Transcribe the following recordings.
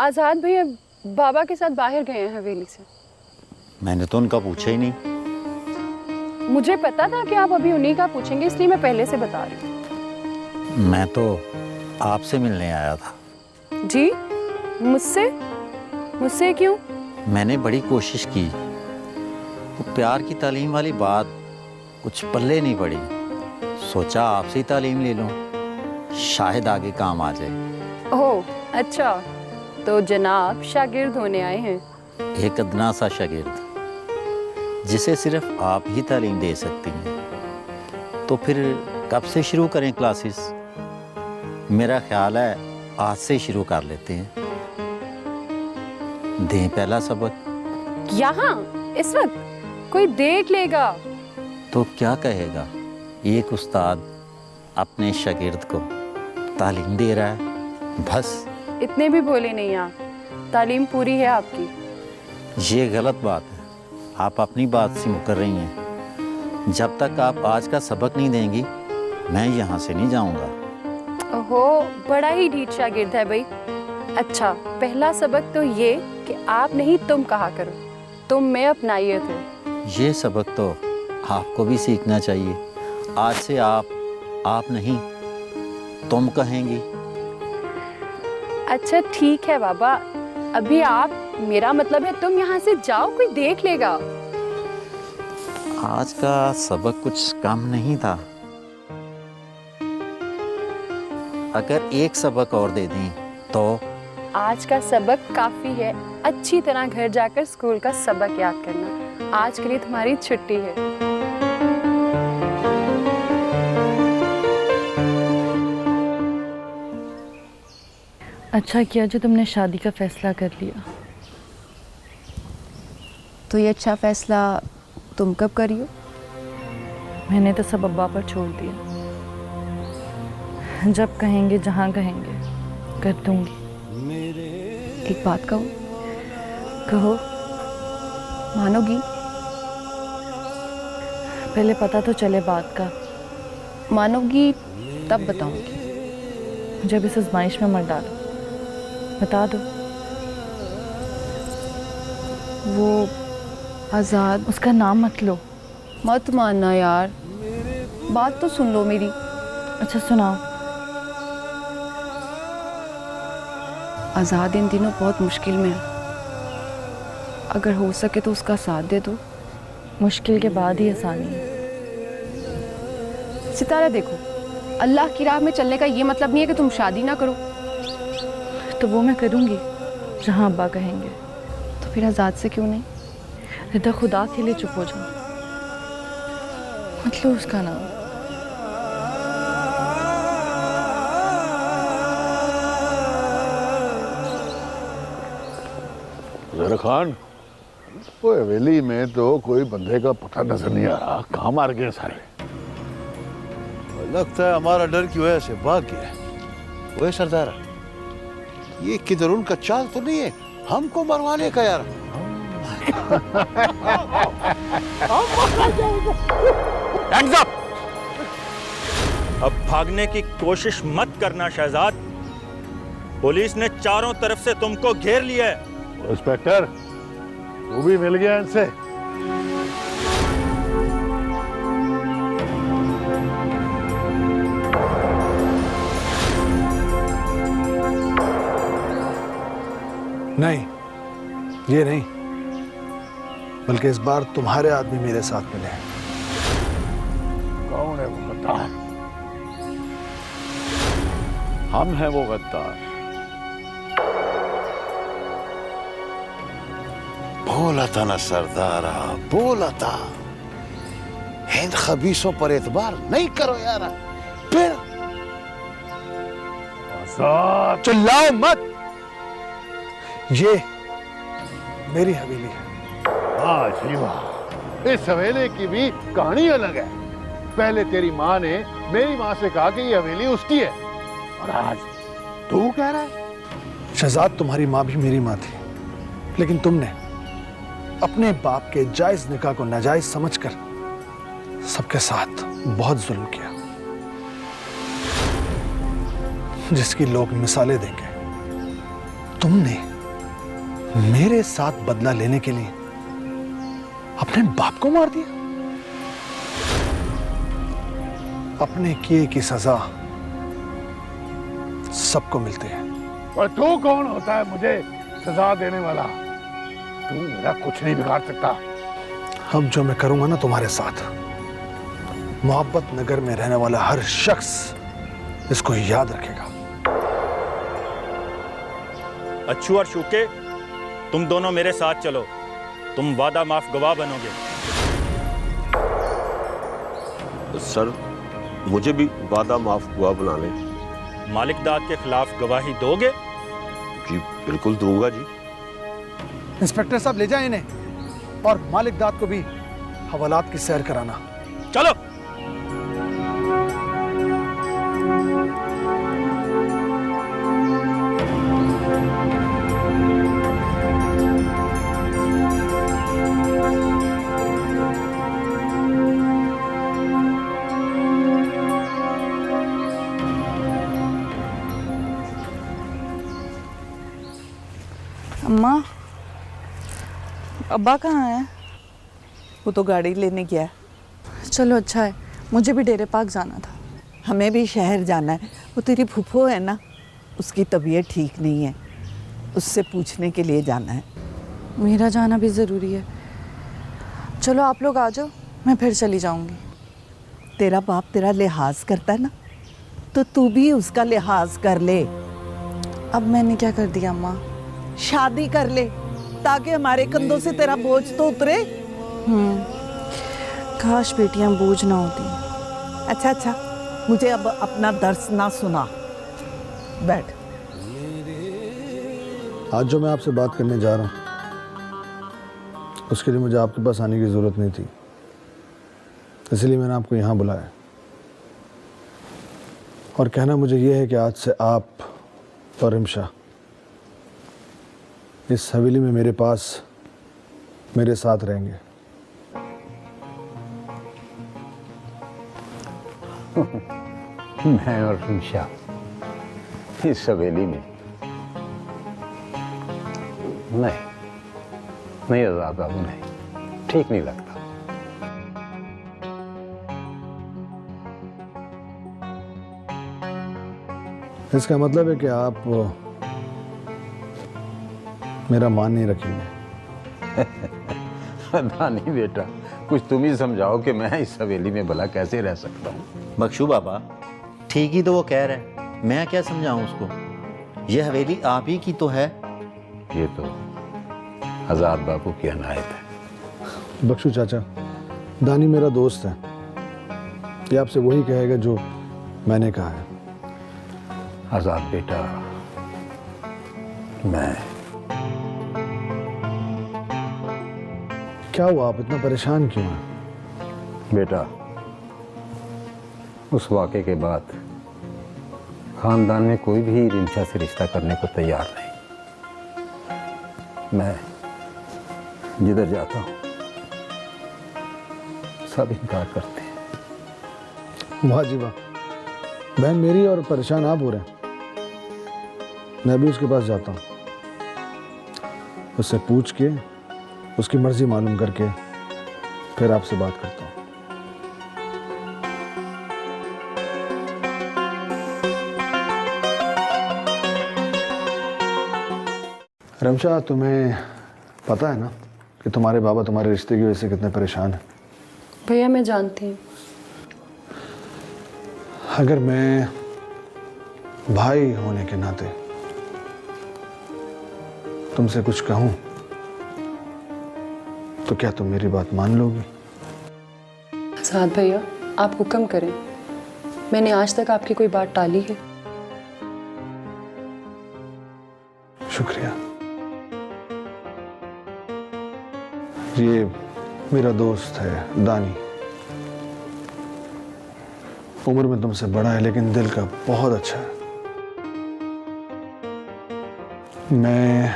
आजाद भैया बाबा के साथ बाहर गए हैं हवेली से। मैंने तो उनका पूछा ही नहीं। मुझे पता था कि आप अभी उन्हीं का पूछेंगे, इसलिए मैं पहले से बता रही हूँ। मैं तो आपसे मिलने आया था। जी? मुझसे? मुझसे क्यों? मैंने बड़ी कोशिश की, वो प्यार की तालीम वाली बात कुछ पल्ले नहीं पड़ी। सोचा आपसे ही तालीम ले लूं, शायद आगे काम आ जाए। ओह अच्छा, तो जनाब शागिर्द होने आए हैं। एक अदना सा शागिर्द जिसे सिर्फ आप ही तालीम दे सकती हैं। तो फिर कब से शुरू करें क्लासेस? मेरा ख्याल है आज से शुरू कर लेते हैं। दें पहला सबक। यहाँ इस वक्त कोई देख लेगा तो क्या कहेगा? एक उस्ताद अपने शागिर्द को तालीम दे रहा है, बस। इतने भी भोले नहीं आप, तालीम पूरी है आपकी। ये गलत बात है, आप अपनी बात से मुकर रही हैं। जब तक आप आज का सबक नहीं देंगी मैं यहाँ से नहीं जाऊँगा। ओहो, बड़ा ही ढीठ शागिर्द है भाई। अच्छा, पहला सबक तो ये कि आप नहीं तुम कहा करो, तुम में अपनाइए थे। ये सबक तो आपको भी सीखना चाहिए। आज से आप नहीं तुम कहेंगी। अच्छा ठीक है बाबा, अभी आप, मेरा मतलब है तुम यहाँ से जाओ, कोई देख लेगा। आज का सबक कुछ कम नहीं था। अगर एक सबक और दे दें तो? आज का सबक काफी है, अच्छी तरह घर जाकर स्कूल का सबक याद करना। आज के लिए तुम्हारी छुट्टी है। अच्छा किया जो तुमने शादी का फैसला कर लिया। तो ये अच्छा फैसला तुम कब करी हो? मैंने तो सब अब्बा पर छोड़ दिया। जब कहेंगे, जहाँ कहेंगे, कर दूंगी। एक बात कहूँ? कहो। मानोगी? पहले पता तो चले बात का। मानोगी तब बताऊंगी। जब इस आजमाइश में मत डालो, बता दो। वो आजाद, उसका नाम मत लो। मत मानना यार, बात तो सुन लो मेरी। अच्छा सुनाओ। आजाद इन दिनों बहुत मुश्किल में है, अगर हो सके तो उसका साथ दे दो। मुश्किल के बाद ही आसानी है। सितारा देखो, अल्लाह की राह में चलने का ये मतलब नहीं है कि तुम शादी ना करो। तो वो मैं करूँगी जहाँ अब्बा कहेंगे। तो फिर आजाद से क्यों नहीं? रिदा, खुदा के लिए चुप हो जाओ, मत लो उसका नाम। ज़रा खान, वो हवेली में तो कोई बंदे का पता नजर नहीं आ रहा। कहाँ मार गए सारे? लगता है हमारा डर की वजह से भाग गया। वो सरदार, ये किधर उनका चाल तो नहीं है हमको मरवाने का यार? Hands up! अब भागने की कोशिश मत करना शहजाद। पुलिस ने चारों तरफ से तुमको घेर लिया है। इंस्पेक्टर, तू भी मिल गया इनसे? नहीं, ये नहीं, बल्कि इस बार तुम्हारे आदमी मेरे साथ मिले हैं। कौन है वो गद्दार? हम हैं वो गद्दार। बोला था ना सरदारा, बोला था हिंद खबीसों पर एतबार नहीं करो यार। फिर आजाद, चिल्लाओ मत, ये मेरी हवेली है। वाह जी वाह, इस हवेली की भी कहानी अलग है। पहले तेरी माँ ने मेरी माँ से कहा कि ये हवेली उसकी है, और आज तू कह रहा है? शहजाद, तुम्हारी माँ भी मेरी माँ थी, लेकिन तुमने अपने बाप के जायज निकाह को नाजायज समझकर सबके साथ बहुत जुल्म किया। जिसकी लोग मिसालें देंगे। तुमने मेरे साथ बदला लेने के लिए अपने बाप को मार दिया। अपने किए की सजा सबको मिलती है। और तू कौन होता है मुझे सजा देने वाला? तू मेरा कुछ नहीं बिगाड़ सकता। अब जो मैं करूंगा ना तुम्हारे साथ, मोहब्बत नगर में रहने वाला हर शख्स इसको याद रखेगा। अच्छू और शूके, तुम दोनों मेरे साथ चलो। तुम वादा माफ गवाह बनोगे। सर, मुझे भी वादा माफ गवाह बना लें। मालिक दाद के खिलाफ गवाही दोगे? जी बिल्कुल दूंगा जी। इंस्पेक्टर साहब ले जाए इन्हें, और मालिक दाद को भी हवालात की सैर कराना। चलो। अम्मा, अब्बा कहाँ है? वो तो गाड़ी लेने गया है। चलो अच्छा है, मुझे भी डेरे पार्क जाना था। हमें भी शहर जाना है। वो तेरी फूफो है ना, उसकी तबीयत ठीक नहीं है, उससे पूछने के लिए जाना है। मेरा जाना भी ज़रूरी है। चलो आप लोग आ जाओ, मैं फिर चली जाऊंगी। तेरा बाप तेरा लिहाज करता है ना, तो तू भी उसका लिहाज कर ले। अब मैंने क्या कर दिया अम्मा? शादी कर ले ताकि हमारे कंधों से तेरा बोझ तो उतरे। काश बेटियां बोझ ना होती। अच्छा अच्छा, मुझे अब अपना दर्स ना सुना, बैठ। आज जो मैं आपसे बात करने जा रहा हूं, उसके लिए मुझे आपके पास आने की जरूरत नहीं थी, इसलिए मैंने आपको यहां बुलाया। और कहना मुझे यह है कि आज से आप और रिमशा इस हवेली में मेरे पास मेरे साथ रहेंगे। मैं और रिमशा इस हवेली में? नहीं आजाद बाबू, नहीं, ठीक नहीं लगता। इसका मतलब है कि आप मेरा मान नहीं रखेंगे। पता नहीं बेटा, कुछ तुम ही समझाओ कि मैं इस हवेली में भला कैसे रह सकता हूँ। बख्शू बाबा, ठीक ही तो वो कह रहा है, मैं क्या समझाऊं उसको? ये हवेली आप ही की तो है। ये तो आजाद बाबू की अनायत है। बख्शू चाचा, दानी मेरा दोस्त है, ये आपसे वही कहेगा जो मैंने कहा है। आजाद बेटा, मैं क्या हुआ, आप इतना परेशान क्यों हैं? बेटा, उस वाक़े के बाद खानदान में कोई भी रिमशा से रिश्ता करने को तैयार नहीं। मैं जिधर जाता हूँ सब इनकार करते हैं। वाह जी वाह, बहन मेरी और परेशान आप हो रहे हैं। मैं भी उसके पास जाता हूँ, उससे पूछ के उसकी मर्जी मालूम करके फिर आपसे बात करता हूँ। रमशा, तुम्हें पता है ना कि तुम्हारे बाबा तुम्हारे रिश्ते की वजह से कितने परेशान हैं? भैया मैं जानती हूँ। अगर मैं भाई होने के नाते तुमसे कुछ कहूँ तो क्या तुम मेरी बात मान लोगी? आजाद भैया, आप हुक्म करें। मैंने आज तक आपकी कोई बात टाली है? शुक्रिया। ये मेरा दोस्त है दानी, उम्र में तुमसे बड़ा है लेकिन दिल का बहुत अच्छा है। मैं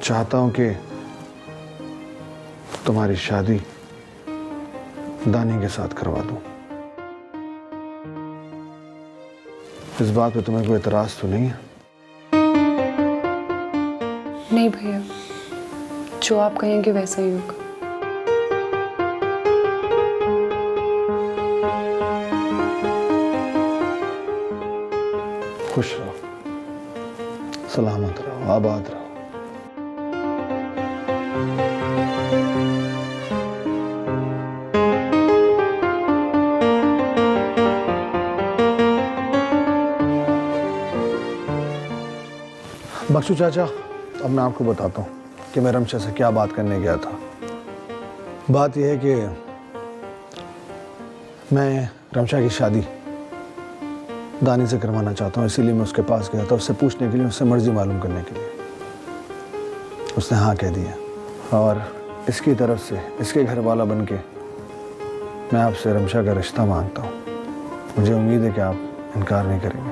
चाहता हूं कि तुम्हारी शादी दानी के साथ करवा दूं। इस बात पे तुम्हें कोई एतराज तो नहीं है? नहीं भैया, जो आप कहेंगे वैसा ही होगा। खुश रहो, सलामत रहो, आबाद रहो। बख्शू चाचा, अब मैं आपको बताता हूँ कि मैं रमशा से क्या बात करने गया था। बात यह है कि मैं रमशा की शादी दानी से करवाना चाहता हूँ, इसीलिए मैं उसके पास गया था, उससे पूछने के लिए, उससे मर्जी मालूम करने के लिए। उसने हाँ कह दिया और इसकी तरफ से, इसके घर वाला बन के मैं आपसे रमशा का रिश्ता मांगता हूँ। मुझे उम्मीद है कि आप इनकार नहीं करेंगे।